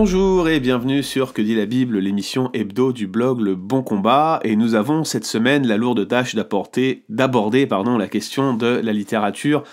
Bonjour et bienvenue sur Que dit la Bible, l'émission hebdo du blog Le Bon Combat, et nous avons cette semaine la lourde tâche d'aborder la question de la littérature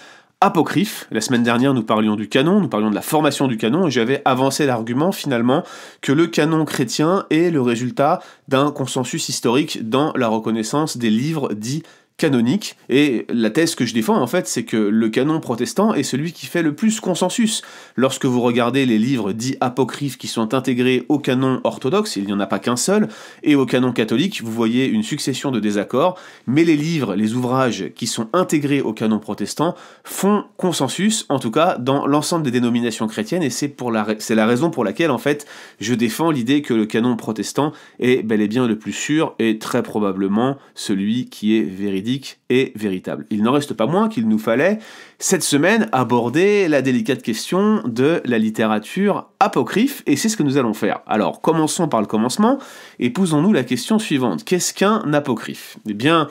apocryphe. La semaine dernière, nous parlions du canon, nous parlions de la formation du canon, et j'avais avancé l'argument finalement que le canon chrétien est le résultat d'un consensus historique dans la reconnaissance des livres dits canonique, et la thèse que je défends en fait, c'est que le canon protestant est celui qui fait le plus consensus. Lorsque vous regardez les livres dits apocryphes qui sont intégrés au canon orthodoxe, il n'y en a pas qu'un seul, et au canon catholique, vous voyez une succession de désaccords, mais les livres, les ouvrages qui sont intégrés au canon protestant font consensus, en tout cas dans l'ensemble des dénominations chrétiennes, et c'est la raison pour laquelle en fait je défends l'idée que le canon protestant est bel et bien le plus sûr, et très probablement celui qui est véridique et véritable. Il n'en reste pas moins qu'il nous fallait, cette semaine, aborder la délicate question de la littérature apocryphe, et c'est ce que nous allons faire. Alors, commençons par le commencement, et posons-nous la question suivante. Qu'est-ce qu'un apocryphe ? Eh bien,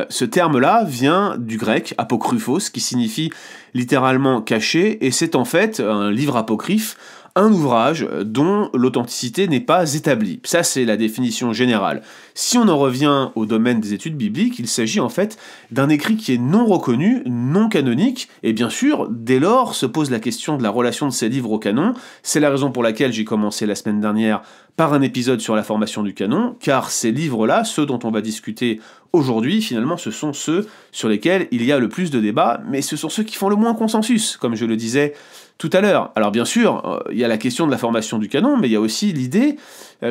ce terme-là vient du grec apokryphos, qui signifie littéralement caché, et c'est en fait un livre apocryphe, un ouvrage dont l'authenticité n'est pas établie. Ça, c'est la définition générale. Si on en revient au domaine des études bibliques, il s'agit en fait d'un écrit qui est non reconnu, non canonique, et bien sûr, dès lors, se pose la question de la relation de ces livres au canon. C'est la raison pour laquelle j'ai commencé la semaine dernière par un épisode sur la formation du canon, car ces livres-là, ceux dont on va discuter aujourd'hui, finalement, ce sont ceux sur lesquels il y a le plus de débats, mais ce sont ceux qui font le moins consensus, comme je le disais tout à l'heure. Alors bien sûr, il y a la question de la formation du canon, mais il y a aussi l'idée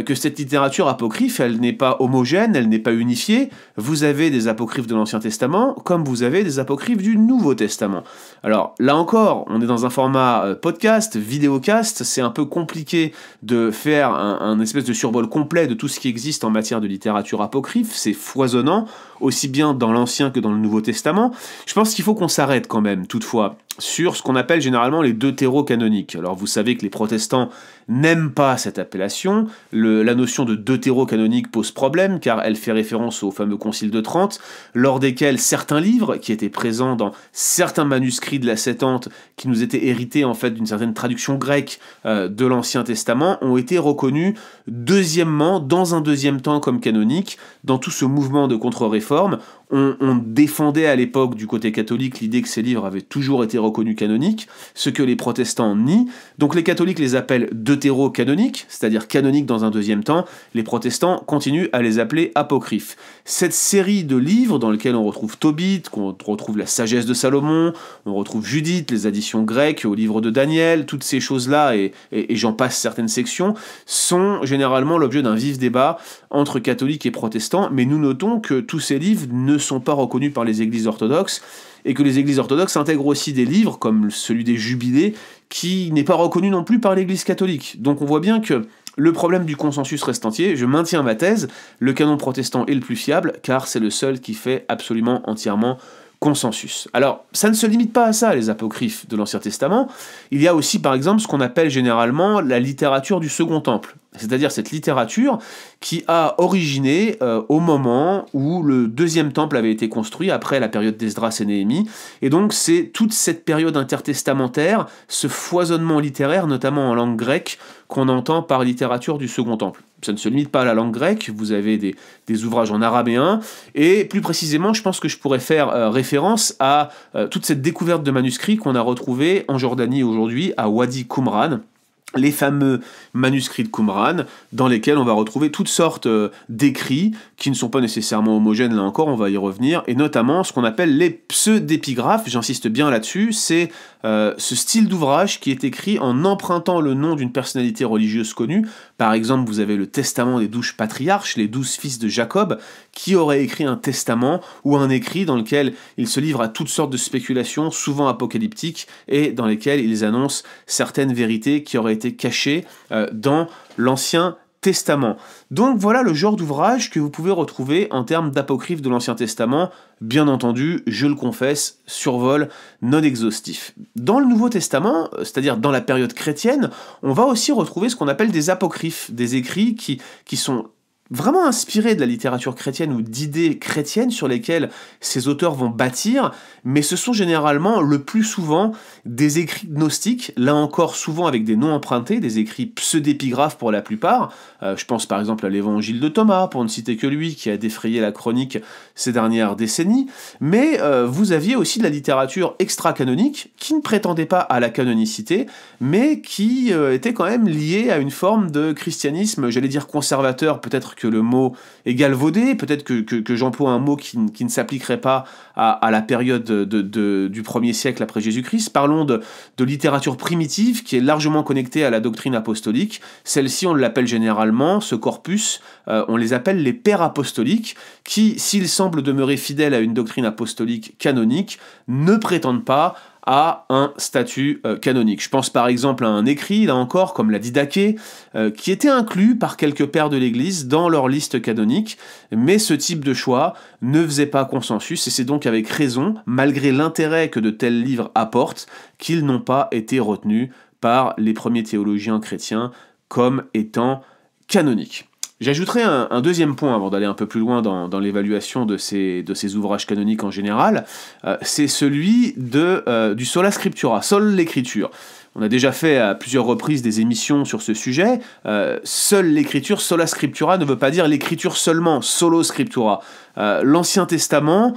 que cette littérature apocryphe, elle n'est pas homogène, elle n'est pas unifiée. Vous avez des apocryphes de l'Ancien Testament, comme vous avez des apocryphes du Nouveau Testament. Alors là encore, on est dans un format podcast, vidéocast, c'est un peu compliqué de faire un espèce de survol complet de tout ce qui existe en matière de littérature apocryphe, c'est foisonnant, aussi bien dans l'Ancien que dans le Nouveau Testament. Je pense qu'il faut qu'on s'arrête quand même, toutefois, sur ce qu'on appelle généralement les deutérocanoniques. Alors vous savez que les protestants n'aiment pas cette appellation. La notion de deutérocanonique pose problème, car elle fait référence au fameux Concile de Trente, lors desquels certains livres, qui étaient présents dans certains manuscrits de la Septante, qui nous étaient hérités en fait d'une certaine traduction grecque de l'Ancien Testament, ont été reconnus deuxièmement, dans un deuxième temps comme canoniques, dans tout ce mouvement de contre-réforme. On défendait à l'époque du côté catholique l'idée que ces livres avaient toujours été reconnus canoniques, ce que les protestants nient. Donc les catholiques les appellent deutérocanoniques, c'est-à-dire canoniques dans un deuxième temps. Les protestants continuent à les appeler apocryphes. Cette série de livres dans lesquels on retrouve Tobit, qu'on retrouve la sagesse de Salomon, on retrouve Judith, les additions grecques au livre de Daniel, toutes ces choses-là, et j'en passe certaines sections, sont généralement l'objet d'un vif débat entre catholiques et protestants, mais nous notons que tous ces livres ne sont pas reconnus par les églises orthodoxes, et que les églises orthodoxes intègrent aussi des livres, comme celui des Jubilés, qui n'est pas reconnu non plus par l'église catholique. Donc on voit bien que le problème du consensus reste entier. Je maintiens ma thèse, le canon protestant est le plus fiable, car c'est le seul qui fait absolument entièrement consensus. Alors, ça ne se limite pas à ça, les apocryphes de l'Ancien Testament. Il y a aussi, par exemple, ce qu'on appelle généralement la littérature du Second Temple, c'est-à-dire cette littérature qui a originé au moment où le deuxième temple avait été construit, après la période d'Esdras et Néhémie, et donc c'est toute cette période intertestamentaire, ce foisonnement littéraire, notamment en langue grecque, qu'on entend par littérature du Second Temple. Ça ne se limite pas à la langue grecque, vous avez des ouvrages en arabéen, et plus précisément, je pense que je pourrais faire référence à toute cette découverte de manuscrits qu'on a retrouvés en Jordanie aujourd'hui, à Wadi Qumran, les fameux manuscrits de Qumran, dans lesquels on va retrouver toutes sortes d'écrits qui ne sont pas nécessairement homogènes, là encore, on va y revenir, et notamment ce qu'on appelle les pseudépigraphes, j'insiste bien là-dessus, c'est ce style d'ouvrage qui est écrit en empruntant le nom d'une personnalité religieuse connue. Par exemple, vous avez le testament des 12 patriarches, les 12 fils de Jacob, qui auraient écrit un testament ou un écrit dans lequel ils se livrent à toutes sortes de spéculations, souvent apocalyptiques, et dans lesquelles ils annoncent certaines vérités qui auraient été cachées dans l'Ancien Testament. Donc voilà le genre d'ouvrage que vous pouvez retrouver en termes d'apocryphes de l'Ancien Testament, bien entendu, je le confesse, survol non exhaustif. Dans le Nouveau Testament, c'est-à-dire dans la période chrétienne, on va aussi retrouver ce qu'on appelle des apocryphes, des écrits qui sont vraiment inspirés de la littérature chrétienne ou d'idées chrétiennes sur lesquelles ces auteurs vont bâtir, mais ce sont généralement le plus souvent des écrits gnostiques, là encore souvent avec des noms empruntés, des écrits pseudépigraphes pour la plupart. Je pense par exemple à l'évangile de Thomas, pour ne citer que lui, qui a défrayé la chronique ces dernières décennies, mais vous aviez aussi de la littérature extra-canonique, qui ne prétendait pas à la canonicité, mais qui était quand même liée à une forme de christianisme, j'allais dire conservateur, peut-être que le mot est galvaudé, peut-être que j'emploie un mot qui ne s'appliquerait pas à la période du 1er siècle après Jésus-Christ. Parlons de littérature primitive qui est largement connectée à la doctrine apostolique. Celle-ci, on l'appelle généralement, ce corpus, on les appelle les pères apostoliques, qui, s'ils semblent demeurer fidèles à une doctrine apostolique canonique, ne prétendent pas à un statut canonique. Je pense par exemple à un écrit, là encore, comme la Didaché, qui était inclus par quelques pères de l'Église dans leur liste canonique, mais ce type de choix ne faisait pas consensus, et c'est donc avec raison, malgré l'intérêt que de tels livres apportent, qu'ils n'ont pas été retenus par les premiers théologiens chrétiens comme étant canoniques. J'ajouterai un deuxième point avant d'aller un peu plus loin dans l'évaluation de ces ouvrages canoniques en général, c'est celui du sola scriptura, seule l'écriture. On a déjà fait à plusieurs reprises des émissions sur ce sujet. Seule l'écriture, sola scriptura, ne veut pas dire l'écriture seulement, solo scriptura. L'Ancien Testament,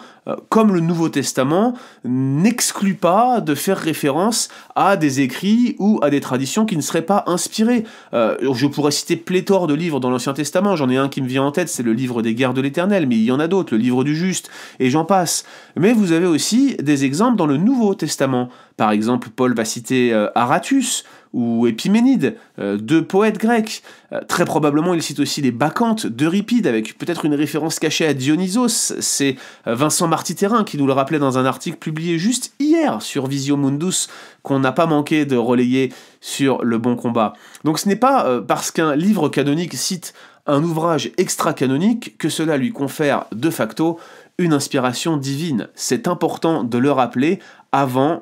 comme le Nouveau Testament, n'exclut pas de faire référence à des écrits ou à des traditions qui ne seraient pas inspirées. Je pourrais citer pléthore de livres dans l'Ancien Testament, j'en ai un qui me vient en tête, c'est le livre des guerres de l'Éternel, mais il y en a d'autres, le livre du Juste, et j'en passe. Mais vous avez aussi des exemples dans le Nouveau Testament. Par exemple, Paul va citer Aratus, ou Épiménide, deux poètes grecs. Très probablement, il cite aussi les Bacchantes d'Euripide, avec peut-être une référence cachée à Dionysos. C'est Vincent Martiterrain qui nous le rappelait dans un article publié juste hier sur Visio Mundus, qu'on n'a pas manqué de relayer sur Le Bon Combat. Donc ce n'est pas parce qu'un livre canonique cite un ouvrage extra-canonique que cela lui confère de facto une inspiration divine. C'est important de le rappeler avant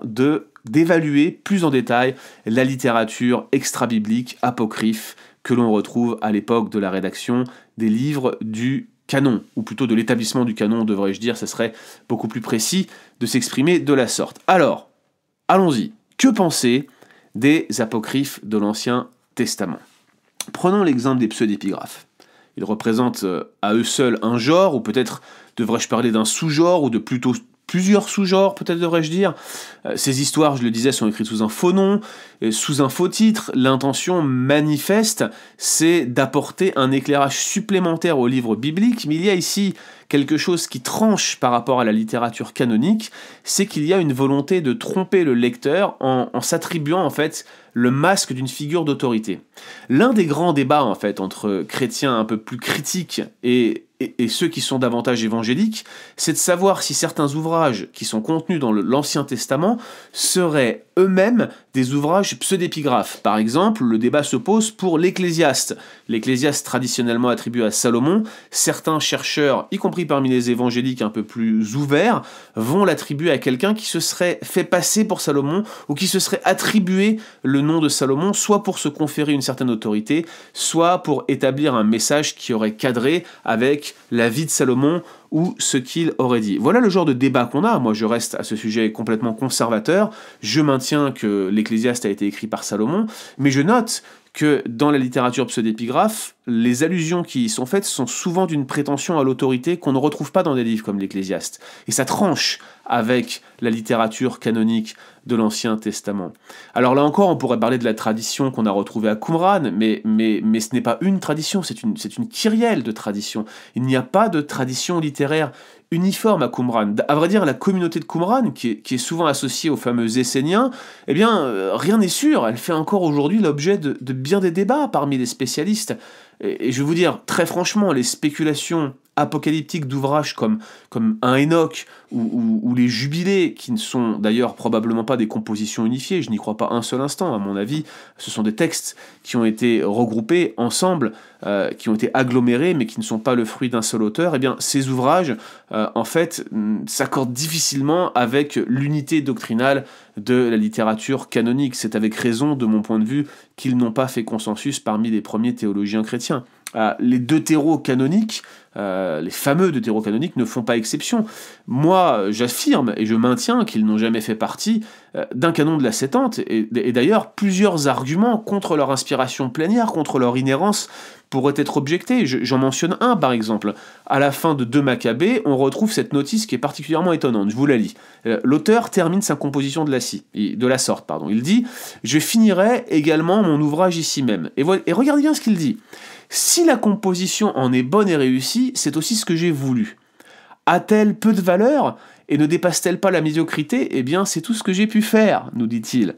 d'évaluer plus en détail la littérature extra-biblique apocryphe que l'on retrouve à l'époque de la rédaction des livres du canon, ou plutôt de l'établissement du canon, devrais-je dire, ça serait beaucoup plus précis de s'exprimer de la sorte. Alors, allons-y. Que penser des apocryphes de l'Ancien Testament ? Prenons l'exemple des pseudépigraphes. Ils représentent à eux seuls un genre, ou peut-être devrais-je parler d'un sous-genre, ou de plutôt plusieurs sous-genres, peut-être devrais-je dire. Ces histoires, je le disais, sont écrites sous un faux nom, sous un faux titre. L'intention manifeste, c'est d'apporter un éclairage supplémentaire au livre biblique, mais il y a ici quelque chose qui tranche par rapport à la littérature canonique, c'est qu'il y a une volonté de tromper le lecteur en s'attribuant en fait le masque d'une figure d'autorité. L'un des grands débats en fait entre chrétiens un peu plus critiques et ceux qui sont davantage évangéliques, c'est de savoir si certains ouvrages qui sont contenus dans l'Ancien Testament seraient eux-mêmes des ouvrages pseudépigraphes. Par exemple, le débat se pose pour l'Ecclésiaste. L'Ecclésiaste traditionnellement attribué à Salomon, certains chercheurs, y compris parmi les évangéliques un peu plus ouverts, vont l'attribuer à quelqu'un qui se serait fait passer pour Salomon ou qui se serait attribué le nom de Salomon, soit pour se conférer une certaine autorité, soit pour établir un message qui aurait cadré avec la vie de Salomon ou ce qu'il aurait dit. Voilà le genre de débat qu'on a. Moi, je reste à ce sujet complètement conservateur. Je maintiens que l'Ecclésiaste a été écrit par Salomon, mais je note que dans la littérature pseudépigraphe, les allusions qui y sont faites sont souvent d'une prétention à l'autorité qu'on ne retrouve pas dans des livres comme l'Ecclésiaste. Et ça tranche avec la littérature canonique de l'Ancien Testament. Alors là encore, on pourrait parler de la tradition qu'on a retrouvée à Qumran, mais ce n'est pas une tradition, c'est une kyrielle de tradition. Il n'y a pas de tradition littéraire uniforme à Qumran. À vrai dire, la communauté de Qumran, qui est souvent associée aux fameux Esséniens, eh bien, rien n'est sûr. Elle fait encore aujourd'hui l'objet de bien des débats parmi les spécialistes. Et je vais vous dire, très franchement, les spéculations apocalyptiques d'ouvrages comme un Enoch ou les Jubilés, qui ne sont d'ailleurs probablement pas des compositions unifiées, je n'y crois pas un seul instant, à mon avis, ce sont des textes qui ont été regroupés ensemble, qui ont été agglomérés, mais qui ne sont pas le fruit d'un seul auteur. Eh bien, ces ouvrages, en fait, s'accordent difficilement avec l'unité doctrinale de la littérature canonique. C'est avec raison, de mon point de vue, qu'ils n'ont pas fait consensus parmi les premiers théologiens chrétiens. Les deutérocanoniques, les fameux deutérocanoniques ne font pas exception. Moi, j'affirme et je maintiens qu'ils n'ont jamais fait partie d'un canon de la Septante, et d'ailleurs, plusieurs arguments contre leur inspiration plénière, contre leur inhérence, pourraient être objectés. J'en mentionne un, par exemple. À la fin de 2 Maccabées, on retrouve cette notice qui est particulièrement étonnante. Je vous la lis. L'auteur termine sa composition de la sorte. Il dit « Je finirai également mon ouvrage ici même ». Et regardez bien ce qu'il dit. « Si la composition en est bonne et réussie, c'est aussi ce que j'ai voulu. A-t-elle peu de valeur et ne dépasse-t-elle pas la médiocrité ? Eh bien, c'est tout ce que j'ai pu faire, nous dit-il.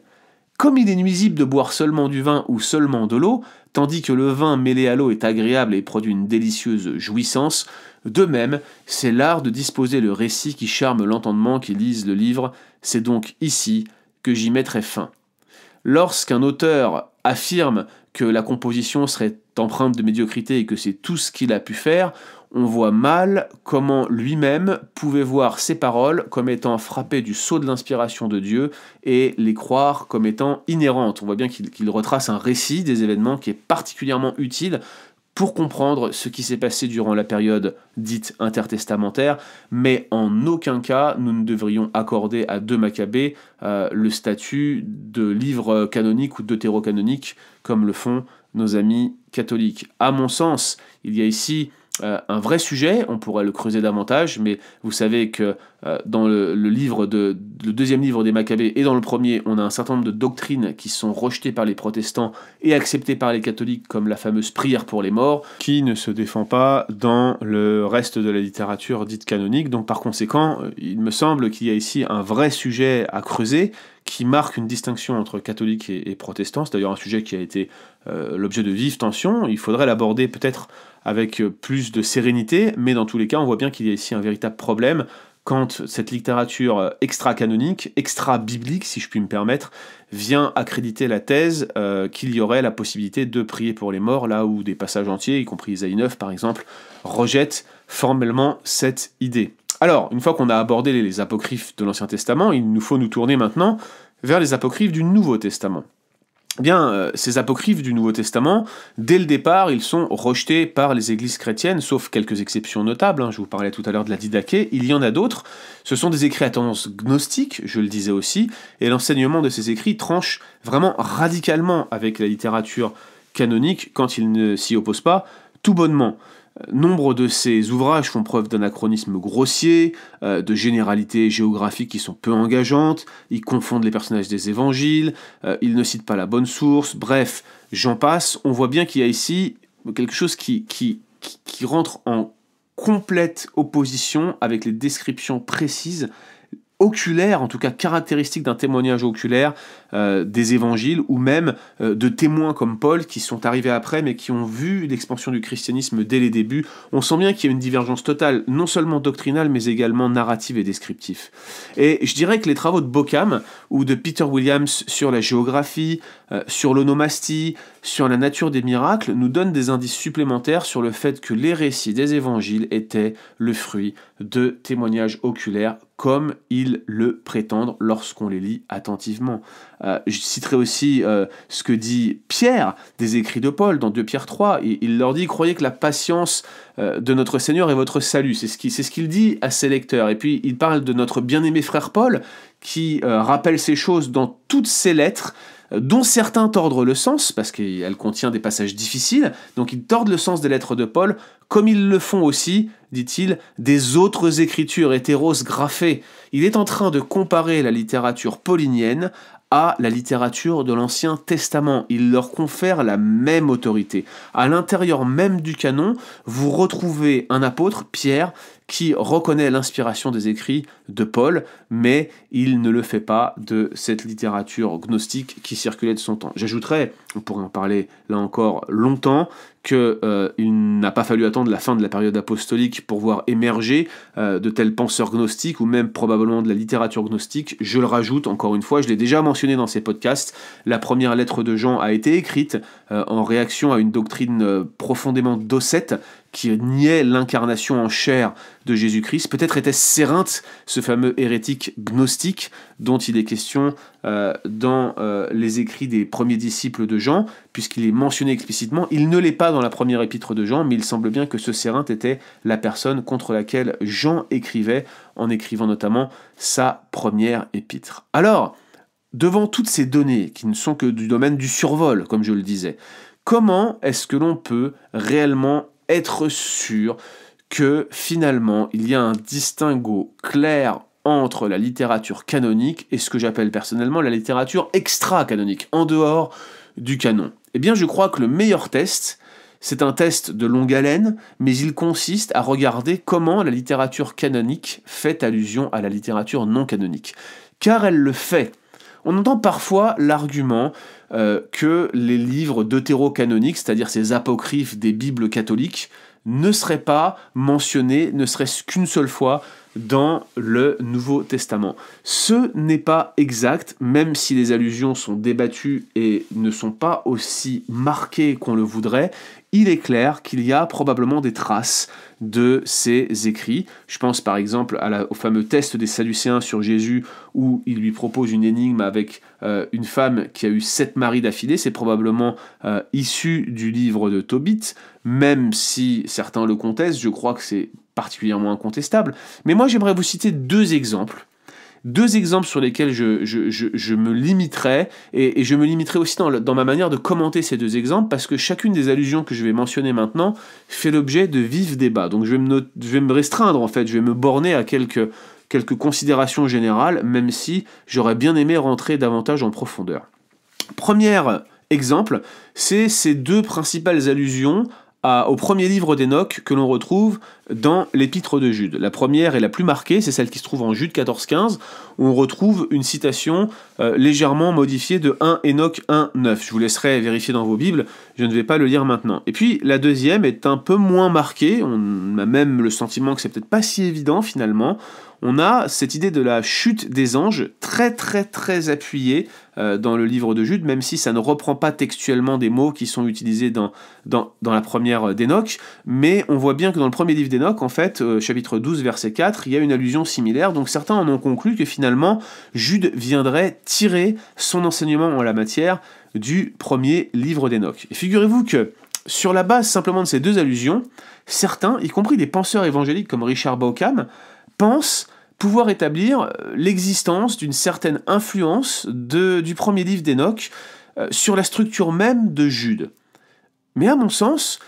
Comme il est nuisible de boire seulement du vin ou seulement de l'eau, tandis que le vin mêlé à l'eau est agréable et produit une délicieuse jouissance, de même, c'est l'art de disposer le récit qui charme l'entendement qui lise le livre, c'est donc ici que j'y mettrai fin. » Lorsqu'un auteur affirme que la composition serait empreinte de médiocrité et que c'est tout ce qu'il a pu faire, on voit mal comment lui-même pouvait voir ses paroles comme étant frappées du sceau de l'inspiration de Dieu et les croire comme étant inhérentes. On voit bien qu'il retrace un récit des événements qui est particulièrement utile pour comprendre ce qui s'est passé durant la période dite intertestamentaire, mais en aucun cas nous ne devrions accorder à 2 Maccabées le statut de livre canonique ou deutérocanonique comme le font nos amis catholiques. À mon sens, il y a ici un vrai sujet, on pourrait le creuser davantage, mais vous savez que dans le deuxième livre des Maccabées et dans le premier, on a un certain nombre de doctrines qui sont rejetées par les protestants et acceptées par les catholiques, comme la fameuse prière pour les morts, qui ne se défend pas dans le reste de la littérature dite canonique. Donc par conséquent, il me semble qu'il y a ici un vrai sujet à creuser, qui marque une distinction entre catholiques et protestants. C'est d'ailleurs un sujet qui a été l'objet de vives tensions. Il faudrait l'aborder peut-être avec plus de sérénité, mais dans tous les cas, on voit bien qu'il y a ici un véritable problème quand cette littérature extra-canonique, extra-biblique, si je puis me permettre, vient accréditer la thèse qu'il y aurait la possibilité de prier pour les morts, là où des passages entiers, y compris Isaïe 9 par exemple, rejettent formellement cette idée. Alors, une fois qu'on a abordé les apocryphes de l'Ancien Testament, il nous faut nous tourner maintenant vers les apocryphes du Nouveau Testament. Eh bien, ces apocryphes du Nouveau Testament, dès le départ, ils sont rejetés par les églises chrétiennes, sauf quelques exceptions notables. Je vous parlais tout à l'heure de la Didaché, il y en a d'autres. Ce sont des écrits à tendance gnostique, je le disais aussi, et l'enseignement de ces écrits tranche vraiment radicalement avec la littérature canonique quand il ne s'y oppose pas tout bonnement. Nombre de ces ouvrages font preuve d'anachronisme grossier, de généralités géographiques qui sont peu engageantes, ils confondent les personnages des évangiles, ils ne citent pas la bonne source, bref, j'en passe. On voit bien qu'il y a ici quelque chose qui rentre en complète opposition avec les descriptions précises, oculaire, en tout cas caractéristique d'un témoignage oculaire des évangiles, ou même de témoins comme Paul qui sont arrivés après mais qui ont vu l'expansion du christianisme dès les débuts. On sent bien qu'il y a une divergence totale, non seulement doctrinale mais également narrative et descriptive. Et je dirais que les travaux de Bauckham ou de Peter Williams sur la géographie, sur l'onomastie, sur la nature des miracles nous donnent des indices supplémentaires sur le fait que les récits des évangiles étaient le fruit de témoignages oculaires comme ils le prétendent lorsqu'on les lit attentivement. Je citerai aussi ce que dit Pierre des écrits de Paul dans 2 Pierre 3. Il leur dit « Croyez que la patience de notre Seigneur est votre salut ». C'est ce qu'il dit à ses lecteurs. Et puis il parle de notre bien-aimé frère Paul qui rappelle ces choses dans toutes ses lettres, dont certains tordent le sens, parce qu'elle contient des passages difficiles, donc ils tordent le sens des lettres de Paul, comme ils le font aussi, dit-il, des autres écritures hétérosgraphées. Il est en train de comparer la littérature paulinienne à la littérature de l'Ancien Testament. Il leur confère la même autorité. À l'intérieur même du canon, vous retrouvez un apôtre, Pierre, qui reconnaît l'inspiration des écrits de Paul, mais il ne le fait pas de cette littérature gnostique qui circulait de son temps. J'ajouterais, on pourrait en parler là encore longtemps, qu'il n'a pas fallu attendre la fin de la période apostolique pour voir émerger de tels penseurs gnostiques, ou même probablement de la littérature gnostique. Je le rajoute, encore une fois, je l'ai déjà mentionné dans ces podcasts, la première lettre de Jean a été écrite en réaction à une doctrine profondément docète qui niait l'incarnation en chair de Jésus-Christ. Peut-être était-ce Cérinthe, ce fameux hérétique gnostique dont il est question dans les écrits des premiers disciples de Jean, puisqu'il est mentionné explicitement. Il ne l'est pas dans la première épître de Jean, mais il semble bien que ce Cérinthe était la personne contre laquelle Jean écrivait, en écrivant notamment sa première épître. Alors, devant toutes ces données, qui ne sont que du domaine du survol, comme je le disais, comment est-ce que l'on peut réellement être sûr que finalement il y a un distinguo clair entre la littérature canonique et ce que j'appelle personnellement la littérature extra-canonique, en dehors du canon? Eh bien, je crois que le meilleur test, c'est un test de longue haleine, mais il consiste à regarder comment la littérature canonique fait allusion à la littérature non canonique. Car elle le fait. On entend parfois l'argument que les livres deutérocanoniques, c'est-à-dire ces apocryphes des Bibles catholiques, ne seraient pas mentionnés, ne serait-ce qu'une seule fois, dans le Nouveau Testament. Ce n'est pas exact, même si les allusions sont débattues et ne sont pas aussi marquées qu'on le voudrait. Il est clair qu'il y a probablement des traces de ces écrits. Je pense par exemple au fameux test des Sadducéens sur Jésus, où il lui propose une énigme avec une femme qui a eu 7 maris d'affilée. C'est probablement issu du livre de Tobit, même si certains le contestent. Je crois que c'est particulièrement incontestable. Mais moi, j'aimerais vous citer deux exemples sur lesquels je me limiterai, et je me limiterai aussi dans ma manière de commenter ces deux exemples, parce que chacune des allusions que je vais mentionner maintenant fait l'objet de vifs débats. Donc je vais me restreindre, en fait, je vais me borner à quelques considérations générales, même si j'aurais bien aimé rentrer davantage en profondeur. Premier exemple, c'est ces deux principales allusions au premier livre d'Enoch que l'on retrouve dans l'épître de Jude. La première et la plus marquée, c'est celle qui se trouve en Jude 14-15, où on retrouve une citation légèrement modifiée de 1 Enoch 1-9. Je vous laisserai vérifier dans vos Bibles, je ne vais pas le lire maintenant. Et puis la deuxième est un peu moins marquée, on a même le sentiment que c'est peut-être pas si évident finalement. On a cette idée de la chute des anges très très très appuyée dans le livre de Jude, même si ça ne reprend pas textuellement des mots qui sont utilisés dans la première d'Enoch, mais on voit bien que dans le premier livre d'Enoch, en fait, chapitre 12, verset 4, il y a une allusion similaire, donc certains en ont conclu que finalement, Jude viendrait tirer son enseignement en la matière du premier livre d'Enoch. Et figurez-vous que, sur la base simplement de ces deux allusions, certains, y compris des penseurs évangéliques comme Richard Bauckham, pensent pouvoir établir l'existence d'une certaine influence du premier livre d'Enoch sur la structure même de Jude. Mais à mon sens,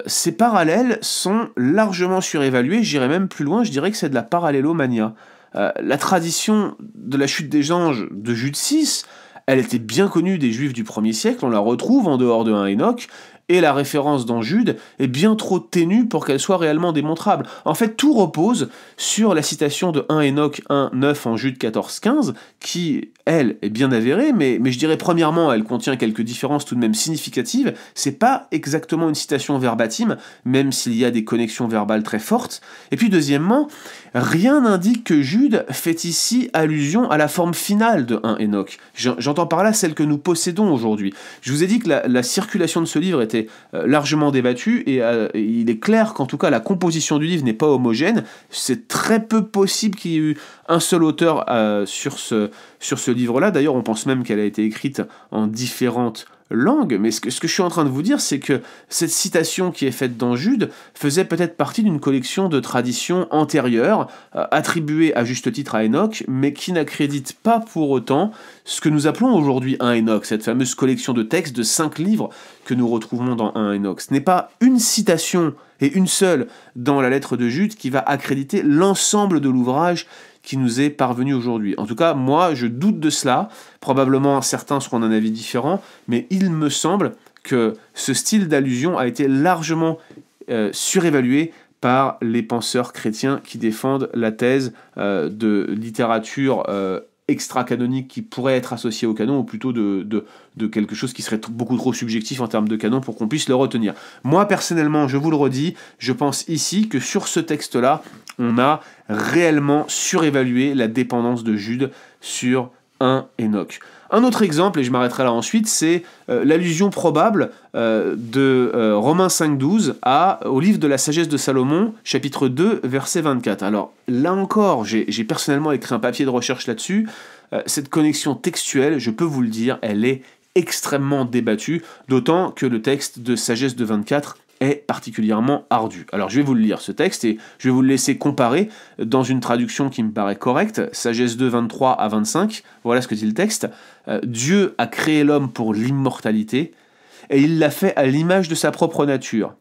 ces parallèles sont largement surévalués, j'irais même plus loin, je dirais que c'est de la parallélomania. La tradition de la chute des anges de Jude 6, elle était bien connue des Juifs du 1er siècle, on la retrouve en dehors de 1 Enoch, et la référence dans Jude est bien trop ténue pour qu'elle soit réellement démontrable. En fait, tout repose sur la citation de 1 Enoch 1-9 en Jude 14-15, qui, elle, est bien avérée, mais je dirais premièrement, elle contient quelques différences tout de même significatives. C'est pas exactement une citation verbatim, même s'il y a des connexions verbales très fortes. Et puis deuxièmement, rien n'indique que Jude fait ici allusion à la forme finale de 1 Enoch. J'entends par là celle que nous possédons aujourd'hui. Je vous ai dit que la circulation de ce livre était largement débattue, et il est clair qu'en tout cas la composition du livre n'est pas homogène. C'est très peu possible qu'il y ait eu un seul auteur sur ce livre-là. D'ailleurs, on pense même qu'elle a été écrite en différentes langue, mais ce que je suis en train de vous dire, c'est que cette citation qui est faite dans Jude faisait peut-être partie d'une collection de traditions antérieures, attribuées à juste titre à Enoch, mais qui n'accrédite pas pour autant ce que nous appelons aujourd'hui 1 Enoch, cette fameuse collection de textes de 5 livres que nous retrouvons dans 1 Enoch. Ce n'est pas une citation, et une seule, dans la lettre de Jude, qui va accréditer l'ensemble de l'ouvrage qui nous est parvenu aujourd'hui. En tout cas, moi, je doute de cela. Probablement, certains seront d'un avis différent, mais il me semble que ce style d'allusion a été largement surévalué par les penseurs chrétiens qui défendent la thèse de littérature extra-canonique qui pourrait être associée au canon, ou plutôt de quelque chose qui serait beaucoup trop subjectif en termes de canon pour qu'on puisse le retenir. Moi, personnellement, je vous le redis, je pense ici que sur ce texte-là, on a réellement surévalué la dépendance de Jude sur un Enoch. Un autre exemple, et je m'arrêterai là ensuite, c'est l'allusion probable de Romains 5.12 au livre de la sagesse de Salomon, chapitre 2, verset 24. Alors là encore, j'ai personnellement écrit un papier de recherche là-dessus. Cette connexion textuelle, je peux vous le dire, elle est extrêmement débattue, d'autant que le texte de sagesse de 24 est particulièrement ardu. Alors je vais vous le lire ce texte et je vais vous le laisser comparer dans une traduction qui me paraît correcte, sagesse 2, 23 à 25, voilà ce que dit le texte. Dieu a créé l'homme pour l'immortalité et il l'a fait à l'image de sa propre nature.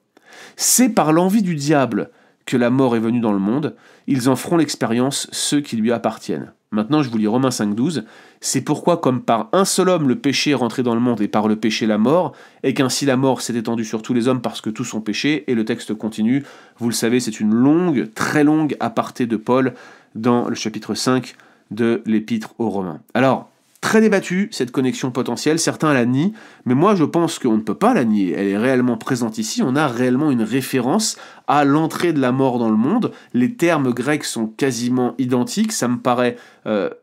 C'est par l'envie du diable que la mort est venue dans le monde, ils en feront l'expérience ceux qui lui appartiennent. Maintenant, je vous lis Romains 5.12. C'est pourquoi, comme par un seul homme le péché est rentré dans le monde et par le péché la mort, et qu'ainsi la mort s'est étendue sur tous les hommes parce que tous ont péché, et le texte continue. Vous le savez, c'est une longue, très longue aparté de Paul dans le chapitre 5 de l'épître aux Romains. Alors, très débattue, cette connexion potentielle, certains la nient, mais moi je pense qu'on ne peut pas la nier, elle est réellement présente ici, on a réellement une référence à l'entrée de la mort dans le monde, les termes grecs sont quasiment identiques, ça me paraît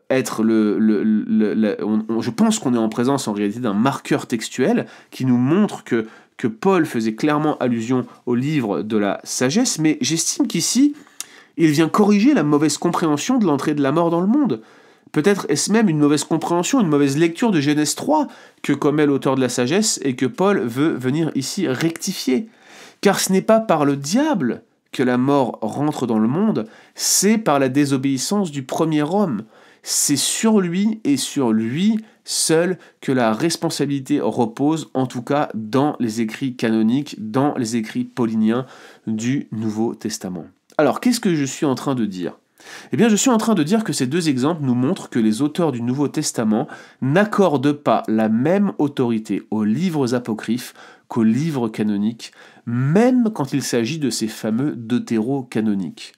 être je pense qu'on est en présence en réalité d'un marqueur textuel qui nous montre que Paul faisait clairement allusion au livre de la sagesse, mais j'estime qu'ici, il vient corriger la mauvaise compréhension de l'entrée de la mort dans le monde. Peut-être est-ce même une mauvaise compréhension, une mauvaise lecture de Genèse 3 que commet l'auteur de la sagesse et que Paul veut venir ici rectifier. Car ce n'est pas par le diable que la mort rentre dans le monde, c'est par la désobéissance du premier homme. C'est sur lui et sur lui seul que la responsabilité repose, en tout cas dans les écrits canoniques, dans les écrits pauliniens du Nouveau Testament. Alors, qu'est-ce que je suis en train de dire ? Eh bien, je suis en train de dire que ces deux exemples nous montrent que les auteurs du Nouveau Testament n'accordent pas la même autorité aux livres apocryphes qu'aux livres canoniques, même quand il s'agit de ces fameux deutéro-canoniques.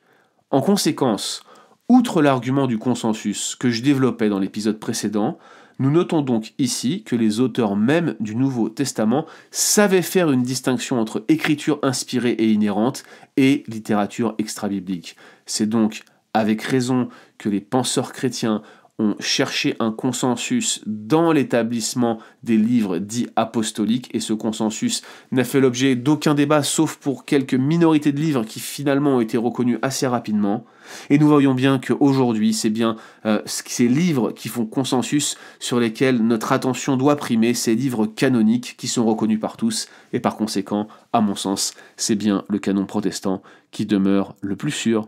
En conséquence, outre l'argument du consensus que je développais dans l'épisode précédent, nous notons donc ici que les auteurs même du Nouveau Testament savaient faire une distinction entre écriture inspirée et inhérente et littérature extra-biblique. C'est donc avec raison que les penseurs chrétiens ont cherché un consensus dans l'établissement des livres dits apostoliques, et ce consensus n'a fait l'objet d'aucun débat, sauf pour quelques minorités de livres qui finalement ont été reconnus assez rapidement. Et nous voyons bien qu'aujourd'hui, c'est bien ces livres qui font consensus sur lesquels notre attention doit primer, ces livres canoniques qui sont reconnus par tous, et par conséquent, à mon sens, c'est bien le canon protestant qui demeure le plus sûr